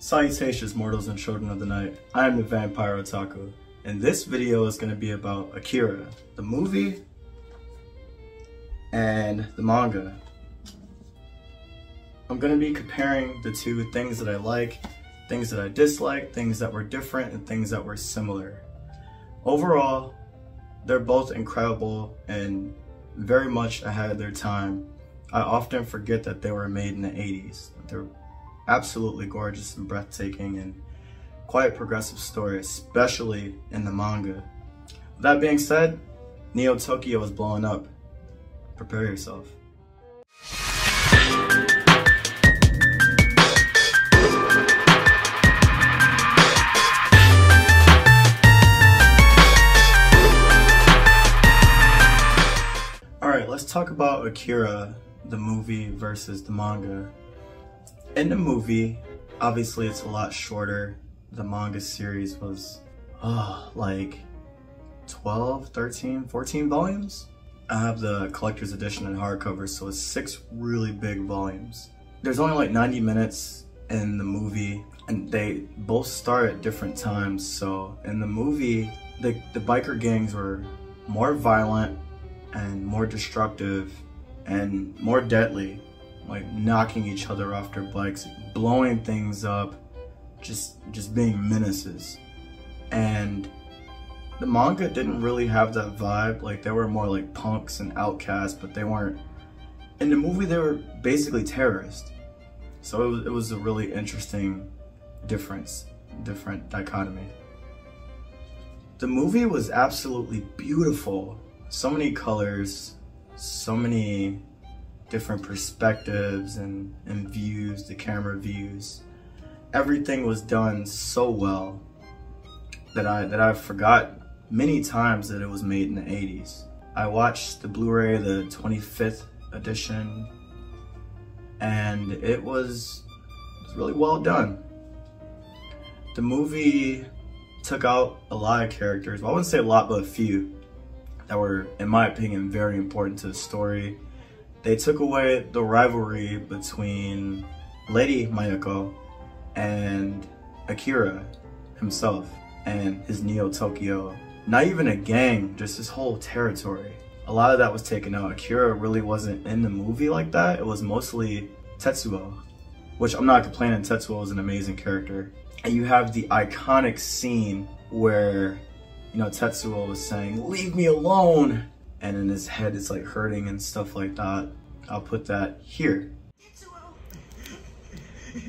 Salutations, mortals and children of the night. I am the Vampire Otaku, and this video is going to be about Akira, the movie and the manga. I'm going to be comparing the two, things that I like, things that I dislike, things that were different, and things that were similar. Overall, they're both incredible and very much ahead of their time. I often forget that they were made in the 80s. They're absolutely gorgeous and breathtaking and quite progressive story, especially in the manga. With that being said, Neo Tokyo is blowing up. Prepare yourself. Alright, let's talk about Akira, the movie versus the manga. In the movie, obviously it's a lot shorter. The manga series was like 12, 13, 14 volumes. I have the collector's edition and hardcover, so it's 6 really big volumes. There's only like 90 minutes in the movie, and they both start at different times. So in the movie, the biker gangs were more violent and more destructive and more deadly, like knocking each other off their bikes, blowing things up, just being menaces. And the manga didn't really have that vibe. Like, they were more like punks and outcasts, but they weren't. In the movie, they were basically terrorists. So it was a really interesting different dichotomy. The movie was absolutely beautiful. So many colors, so many different perspectives and views, the camera views. Everything was done so well that I forgot many times that it was made in the 80s. I watched the Blu-ray, the 25th edition, and it was really well done. The movie took out a lot of characters. Well, I wouldn't say a lot, but a few that were, in my opinion, very important to the story. They took away the rivalry between Lady Mayako and Akira himself and his Neo Tokyo. Not even a gang, just his whole territory. A lot of that was taken out. Akira really wasn't in the movie like that. It was mostly Tetsuo, which I'm not complaining. Tetsuo is an amazing character. And you have the iconic scene where, you know, Tetsuo was saying, "Leave me alone," and in his head it's like hurting and stuff like that. I'll put that here.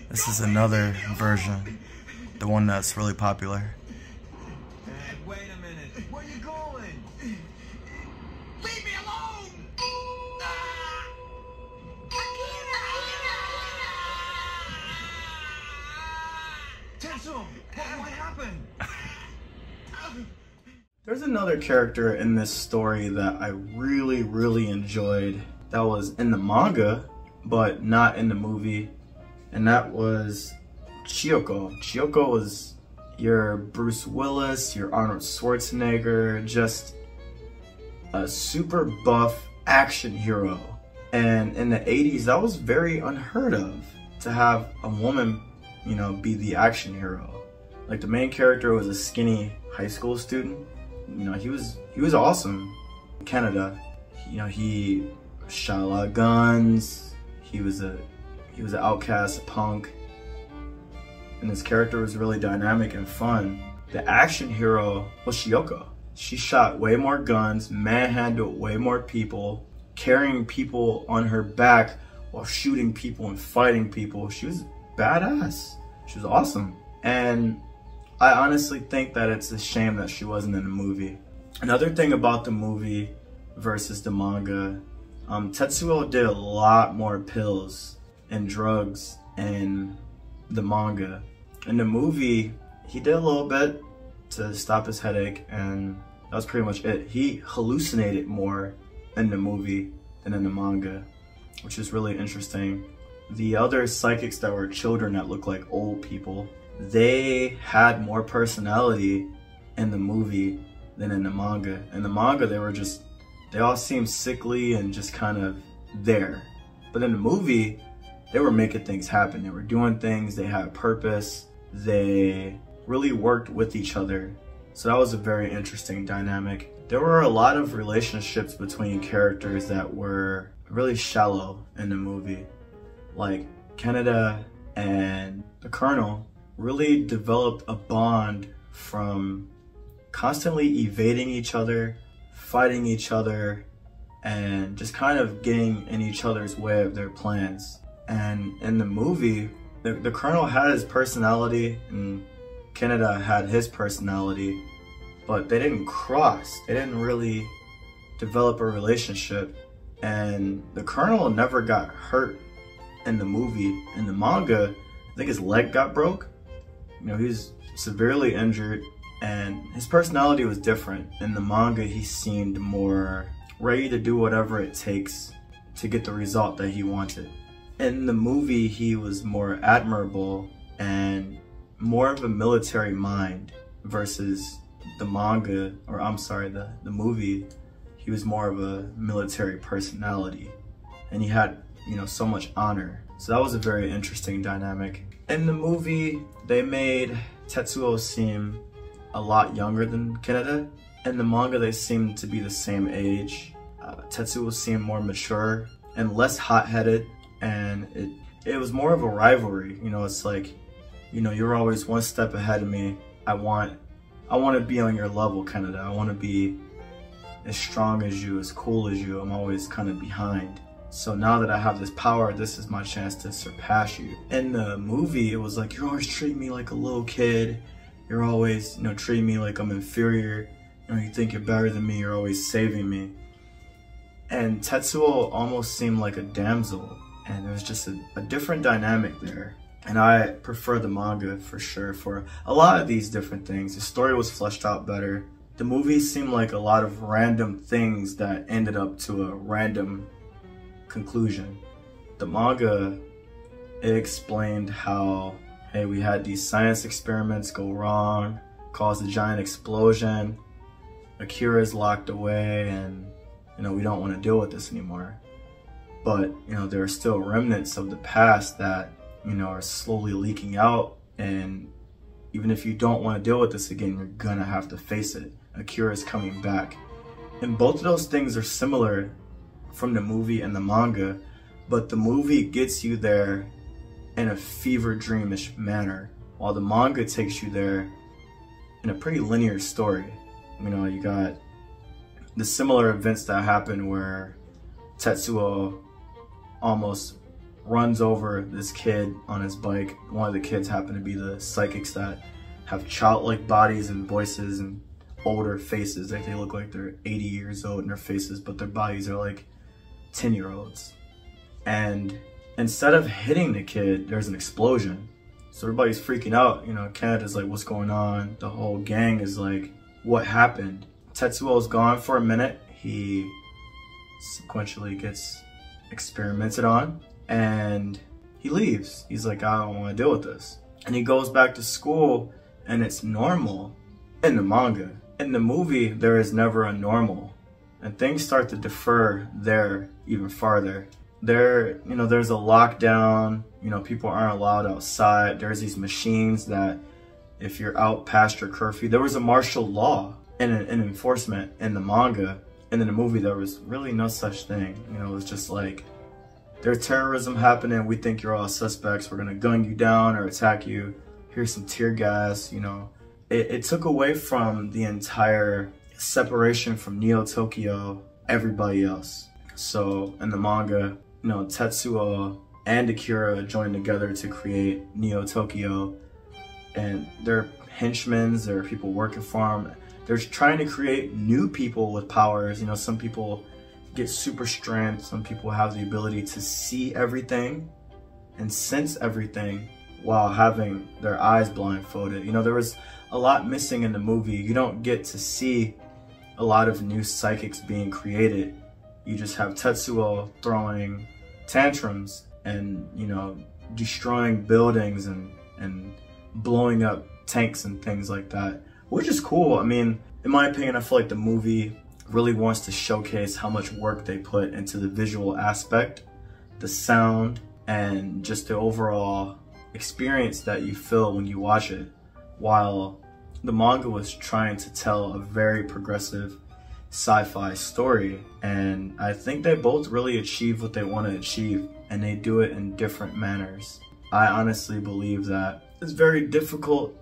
This is another version, the one that's really popular. Hey, wait a minute. Where are you going? Leave me alone! Tetsuo, what happened? There's another character in this story that I really enjoyed that was in the manga, but not in the movie, and that was Chiyoko. Chiyoko was your Bruce Willis, your Arnold Schwarzenegger, just a super buff action hero. And in the 80s, that was very unheard of, to have a woman, you know, be the action hero. Like, the main character was a skinny high school student. You know, he was awesome. In Canada, you know, he shot a lot of guns. He was an outcast, a punk, and his character was really dynamic and fun. The action hero was Chiyoko. She shot way more guns, manhandled way more people, carrying people on her back while shooting people and fighting people. She was badass. She was awesome. And I honestly think that it's a shame that she wasn't in the movie. Another thing about the movie versus the manga, Tetsuo did a lot more pills and drugs in the manga. In the movie, he did a little bit to stop his headache, and that was pretty much it. He hallucinated more in the movie than in the manga, which is really interesting. The other psychics that were children that looked like old people, they had more personality in the movie than in the manga. In the manga, they all seemed sickly and just kind of there. But in the movie, they were making things happen. They were doing things, they had purpose, they really worked with each other. So that was a very interesting dynamic. There were a lot of relationships between characters that were really shallow in the movie. Like Kaneda and the Colonel really developed a bond from constantly evading each other, fighting each other, and just kind of getting in each other's way of their plans. And in the movie, the Colonel had his personality and Kaneda had his personality, but they didn't cross. They didn't really develop a relationship. And the Colonel never got hurt in the movie. In the manga, I think his leg got broke. You know, he was severely injured and his personality was different. In the manga, he seemed more ready to do whatever it takes to get the result that he wanted. In the movie, he was more admirable and more of a military mind versus the manga, or I'm sorry, the movie. He was more of a military personality and he had, you know, so much honor. So that was a very interesting dynamic. In the movie, they made Tetsuo seem a lot younger than Kaneda. In the manga, they seemed to be the same age. Tetsuo seemed more mature and less hot-headed, and it was more of a rivalry. You know, it's like, you know, you're always one step ahead of me. I want to be on your level, Kaneda. I want to be as strong as you, as cool as you. I'm always kind of behind. So now that I have this power, this is my chance to surpass you. In the movie, it was like, you're always treating me like a little kid. You're always, you know, treating me like I'm inferior. You know, you think you're better than me. You're always saving me. And Tetsuo almost seemed like a damsel. And there was just a different dynamic there. And I prefer the manga for sure for a lot of these different things. The story was fleshed out better. The movie seemed like a lot of random things that ended up to a random conclusion. The manga, it explained how, hey, we had these science experiments go wrong, caused a giant explosion, Akira's locked away, and, you know, we don't want to deal with this anymore. But, you know, there are still remnants of the past that, you know, are slowly leaking out, and even if you don't want to deal with this again, you're gonna have to face it. Akira's coming back. And both of those things are similar from the movie and the manga, but the movie gets you there in a fever dreamish manner, while the manga takes you there in a pretty linear story. You know, you got the similar events that happen where Tetsuo almost runs over this kid on his bike. One of the kids happen to be the psychics that have childlike bodies and voices and older faces. Like, they look like they're 80 years old in their faces, but their bodies are like 10-year-olds. And instead of hitting the kid, there's an explosion. So everybody's freaking out. You know, Kaneda's like, what's going on? The whole gang is like, what happened? Tetsuo's gone for a minute. He sequentially gets experimented on and he leaves. He's like, I don't want to deal with this. And he goes back to school and it's normal in the manga. In the movie, there is never a normal. And things start to differ there even farther. There, you know, there's a lockdown, you know, people aren't allowed outside. There's these machines that if you're out past your curfew, there was a martial law and an enforcement in the manga. And in the movie, there was really no such thing. You know, it was just like, there's terrorism happening. We think you're all suspects. We're gonna gun you down or attack you. Here's some tear gas, you know. It took away from the entire separation from Neo Tokyo, everybody else. So in the manga, you know, Tetsuo and Akira joined together to create Neo Tokyo, and they're henchmen, there are people working for them. They're trying to create new people with powers. You know, some people get super strength, some people have the ability to see everything and sense everything while having their eyes blindfolded. You know, there was a lot missing in the movie. You don't get to see a lot of new psychics being created. You just have Tetsuo throwing tantrums and, you know, destroying buildings and blowing up tanks and things like that, which is cool. I mean, in my opinion, I feel like the movie really wants to showcase how much work they put into the visual aspect, the sound, and just the overall experience that you feel when you watch it, while the manga was trying to tell a very progressive sci-fi story. And I think they both really achieve what they want to achieve, and they do it in different manners. I honestly believe that it's very difficult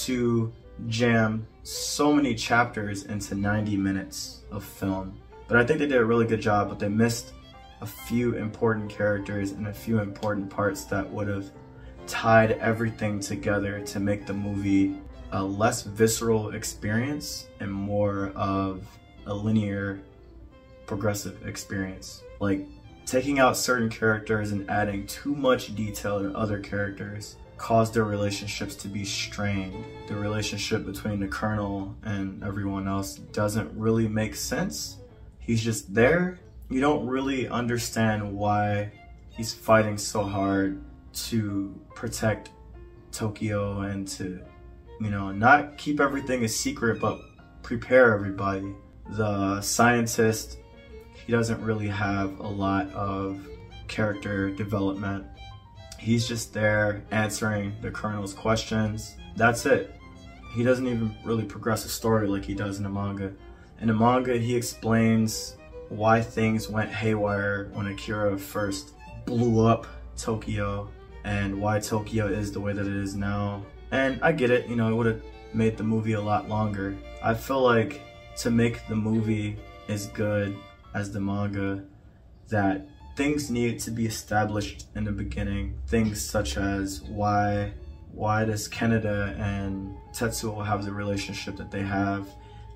to jam so many chapters into 90 minutes of film, but I think they did a really good job, but they missed a few important characters and a few important parts that would have tied everything together to make the movie a less visceral experience and more of a linear, progressive experience. Like, taking out certain characters and adding too much detail to other characters caused their relationships to be strained. The relationship between the Colonel and everyone else doesn't really make sense. He's just there. You don't really understand why he's fighting so hard to protect Tokyo and to, you know, not keep everything a secret, but prepare everybody. The scientist, he doesn't really have a lot of character development. He's just there answering the Colonel's questions. That's it. He doesn't even really progress the story like he does in the manga. In the manga, he explains why things went haywire when Akira first blew up Tokyo and why Tokyo is the way that it is now. And I get it, you know, it would have made the movie a lot longer. I feel like to make the movie as good as the manga, that things needed to be established in the beginning. Things such as why does Kaneda and Tetsuo have the relationship that they have.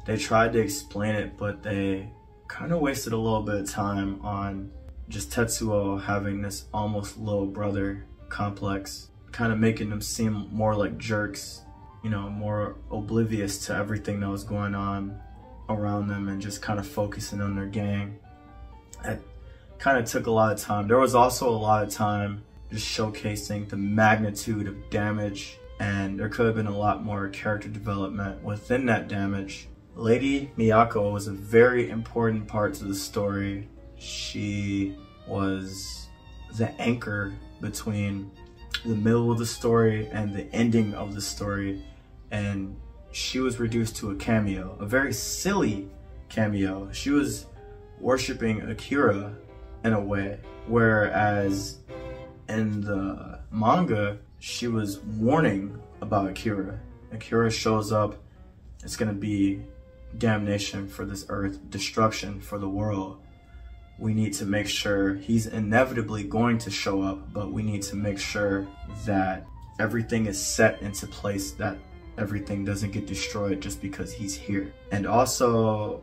They tried to explain it, but they kind of wasted a little bit of time on just Tetsuo having this almost little brother complex, kind of making them seem more like jerks, you know, more oblivious to everything that was going on around them and just kind of focusing on their gang. It kind of took a lot of time. There was also a lot of time just showcasing the magnitude of damage, and there could have been a lot more character development within that damage. Lady Miyako was a very important part to the story. She was the anchor between the middle of the story and the ending of the story, and she was reduced to a cameo, a very silly cameo. She was worshipping Akira in a way, whereas in the manga, she was warning about Akira. Akira shows up, it's gonna be damnation for this earth, destruction for the world. We need to make sure he's inevitably going to show up, but we need to make sure that everything is set into place, that everything doesn't get destroyed just because he's here. And also,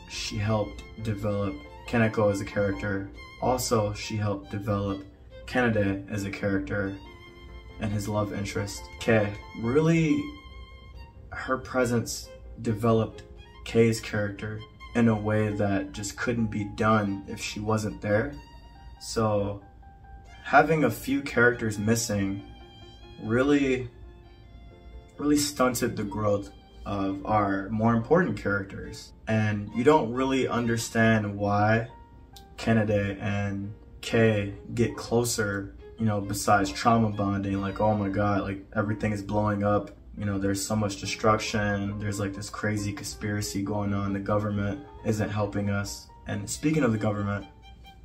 she helped develop Kaneko as a character. Also, she helped develop Kaneda as a character and his love interest, Kei. Really, her presence developed Kei's character in a way that just couldn't be done if she wasn't there. So having a few characters missing really stunted the growth of our more important characters. And you don't really understand why Kaneda and Kei get closer, you know, besides trauma bonding, like, oh my god, like everything is blowing up, you know, there's so much destruction, there's like this crazy conspiracy going on, the government isn't helping us. And speaking of the government,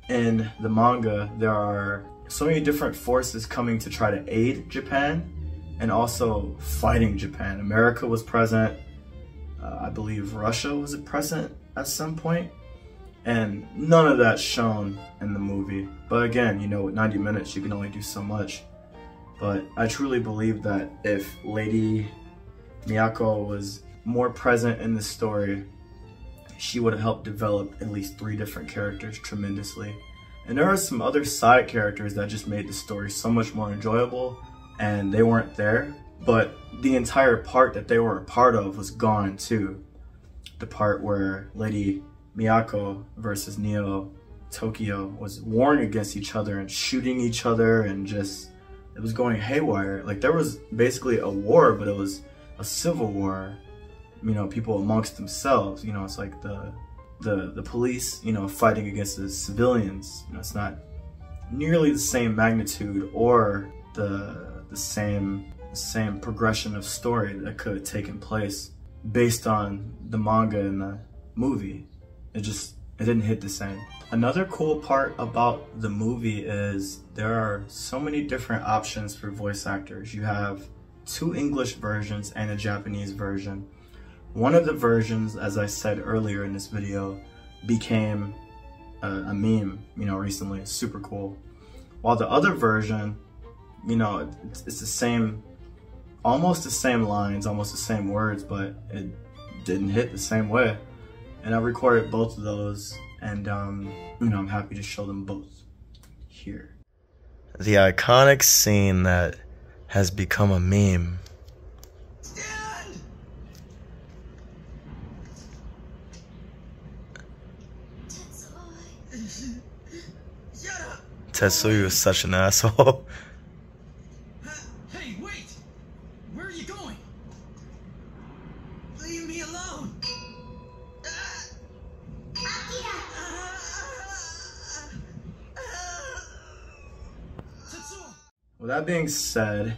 in the manga, there are so many different forces coming to try to aid Japan and also fighting Japan. America was present, I believe Russia was present at some point, and none of that's shown in the movie. But again, you know, with 90 minutes, you can only do so much. But I truly believe that if Lady Miyako was more present in the story, she would have helped develop at least 3 different characters tremendously. And there are some other side characters that just made the story so much more enjoyable, and they weren't there. But the entire part that they were a part of was gone too. The part where Lady Miyako versus Neo Tokyo was warring against each other and shooting each other, and just, it was going haywire. Like, there was basically a war, but it was a civil war, you know, people amongst themselves. You know, it's like the police, you know, fighting against the civilians. You know, it's not nearly the same magnitude or the same progression of story that could have taken place based on the manga and the movie. It didn't hit the same. Another cool part about the movie is there are so many different options for voice actors. You have 2 English versions and a Japanese version. One of the versions, as I said earlier in this video, became a meme, recently. It's super cool. While the other version, it's the same, almost the same lines, almost the same words, but it didn't hit the same way. And I recorded both of those, and I'm happy to show them both here. The iconic scene that has become a meme. Tetsuya is such an asshole. Hey, wait! Where are you going? Leave me alone! Akira! With that being said,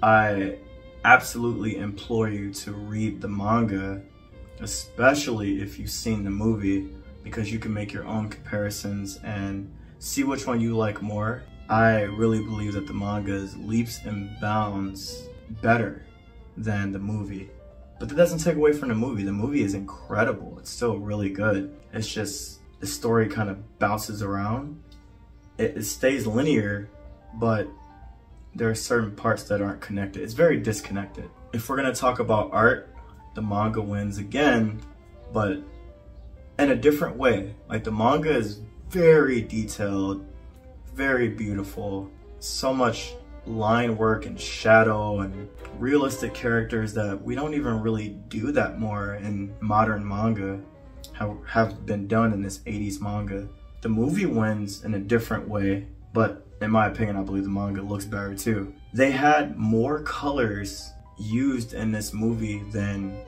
I absolutely implore you to read the manga, especially if you've seen the movie, because you can make your own comparisons and see which one you like more. I really believe that the manga is leaps and bounds better than the movie. But that doesn't take away from the movie. The movie is incredible. It's still really good. It's just the story kind of bounces around. It stays linear, but there are certain parts that aren't connected. It's very disconnected. If we're gonna talk about art, the manga wins again, but in a different way. Like, the manga is very detailed, very beautiful, so much line work and shadow and realistic characters that we don't even really do that more in modern manga, have been done in this 80s manga. The movie wins in a different way, but in my opinion, I believe the manga looks better too. They had more colors used in this movie than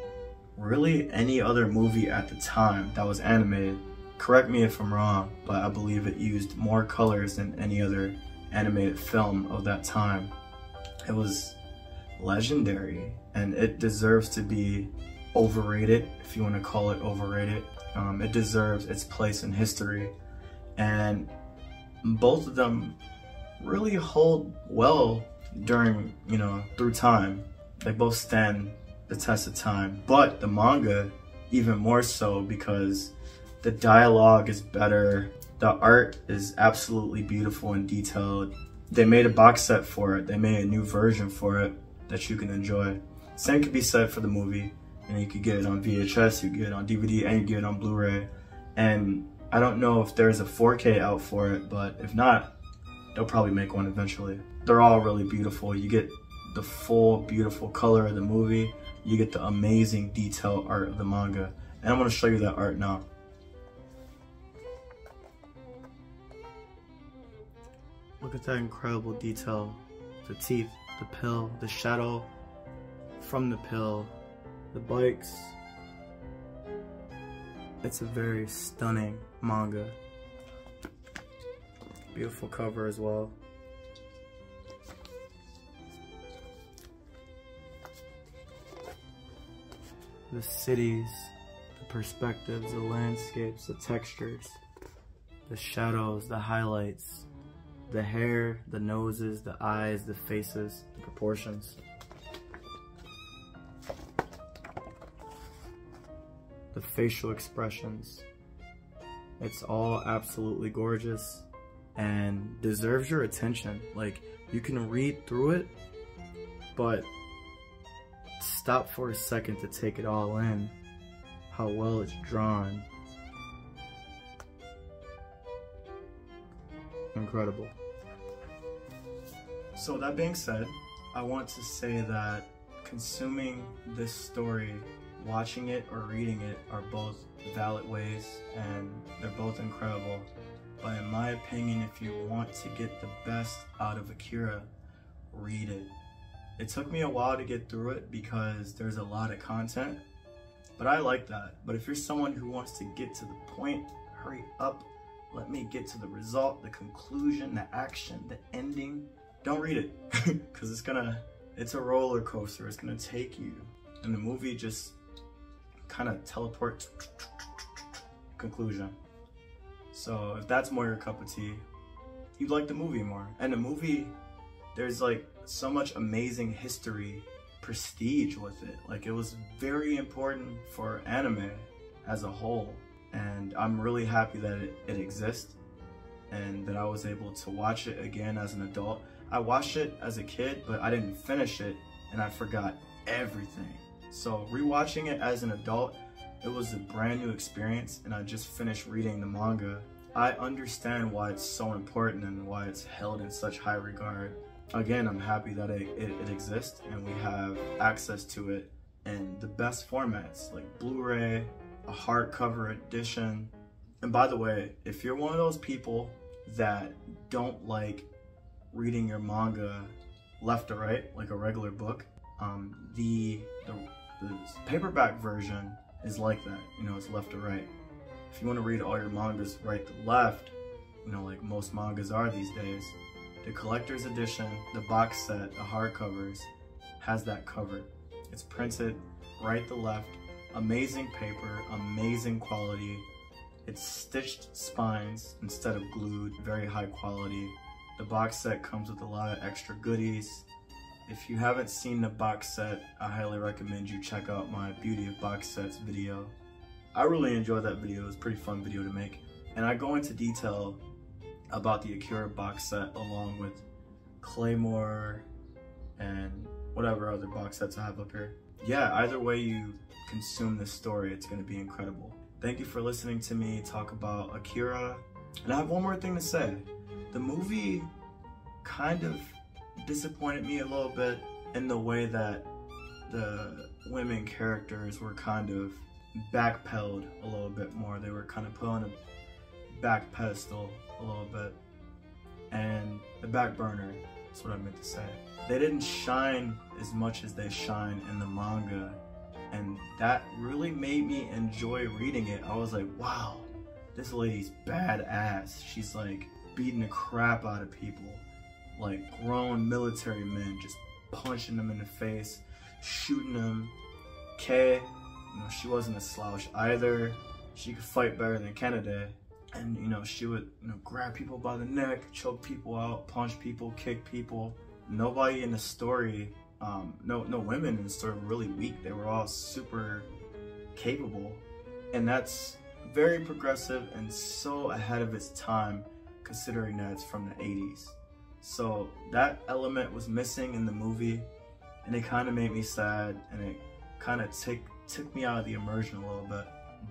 really any other movie at the time that was animated. Correct me if I'm wrong, but I believe it used more colors than any other animated film of that time. It was legendary, and it deserves to be overrated, if you want to call it overrated. It deserves its place in history, and both of them really hold well during, through time. They both stand the test of time, but the manga even more so, because the dialogue is better, the art is absolutely beautiful and detailed. They made a box set for it, they made a new version for it that you can enjoy. Same could be said for the movie. You could get it on VHS, you can get it on DVD, and you get it on Blu-ray. And I don't know if there's a 4K out for it, but if not, they'll probably make one eventually. They're all really beautiful. You get the full beautiful color of the movie, you get the amazing detailed art of the manga. And I'm gonna show you that art now. Look at that incredible detail. The teeth, the pill, the shadow from the pill, the bikes. It's a very stunning manga. Beautiful cover as well. The cities, the perspectives, the landscapes, the textures, the shadows, the highlights, the hair, the noses, the eyes, the faces, the proportions. The facial expressions. It's all absolutely gorgeous and deserves your attention. Like, you can read through it, but stop for a second to take it all in, how well it's drawn. Incredible. So that being said, I want to say that consuming this story, watching it or reading it, are both valid ways, and they're both incredible. But in my opinion, if you want to get the best out of Akira, read it. It took me a while to get through it because there's a lot of content, but I like that. But if you're someone who wants to get to the point, hurry up Let me get to the result, the conclusion, the action, the ending. Don't read it, because it's a roller coaster. It's gonna take you. And the movie just kind of teleports, conclusion. So if that's more your cup of tea, you'd like the movie more. And the movie, there's like so much amazing history, prestige with it. Like, it was very important for anime as a whole. And I'm really happy that it exists and that I was able to watch it again as an adult. I watched it as a kid, but I didn't finish it and I forgot everything. So rewatching it as an adult, it was a brand new experience, and I just finished reading the manga. I understand why it's so important and why it's held in such high regard. Again, I'm happy that it exists and we have access to it in the best formats like Blu-ray, a hardcover edition. And by the way, if you're one of those people that don't like reading your manga left to right like a regular book, the paperback version is like that. You know, it's left to right. If you want to read all your mangas right to left, you know, like most mangas are these days, the collector's edition, the box set, the hardcovers, has that covered. It's printed right to left. Amazing paper, amazing quality. It's stitched spines instead of glued, very high quality. The box set comes with a lot of extra goodies. If you haven't seen the box set, I highly recommend you check out my Beauty of Box Sets video. I really enjoyed that video. It was a pretty fun video to make. And I go into detail about the Akira box set along with Claymore and whatever other box sets I have up here. Yeah, either way you consume this story, it's going to be incredible. Thank you for listening to me talk about Akira. And I have one more thing to say. The movie kind of disappointed me a little bit in the way that the women characters were kind of backpedaled a little bit more. They were kind of put on a back pedestal a little bit. And the back burner, that's what I meant to say. They didn't shine as much as they shine in the manga. And that really made me enjoy reading it. I was like, wow, this lady's badass. She's like beating the crap out of people. Like grown military men, just punching them in the face, shooting them. Kay, you know, she wasn't a slouch either. She could fight better than Kennedy. And you know, she would, you know, grab people by the neck, choke people out, punch people, kick people. Nobody in the story, no women in the story were really weak. They were all super capable. And that's very progressive and so ahead of its time, considering that it's from the 80s. So that element was missing in the movie, and it kind of made me sad, and it kind of took me out of the immersion a little bit.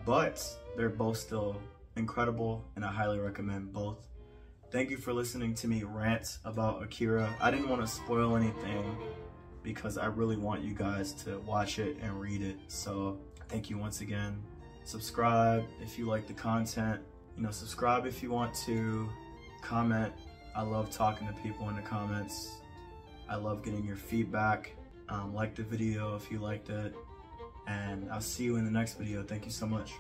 But they're both still incredible, and I highly recommend both. Thank you for listening to me rant about Akira. I didn't want to spoil anything because I really want you guys to watch it and read it. So thank you once again. Subscribe if you like the content. You know, subscribe if you want to. Comment. I love talking to people in the comments. I love getting your feedback. Like the video if you liked it. And I'll see you in the next video. Thank you so much.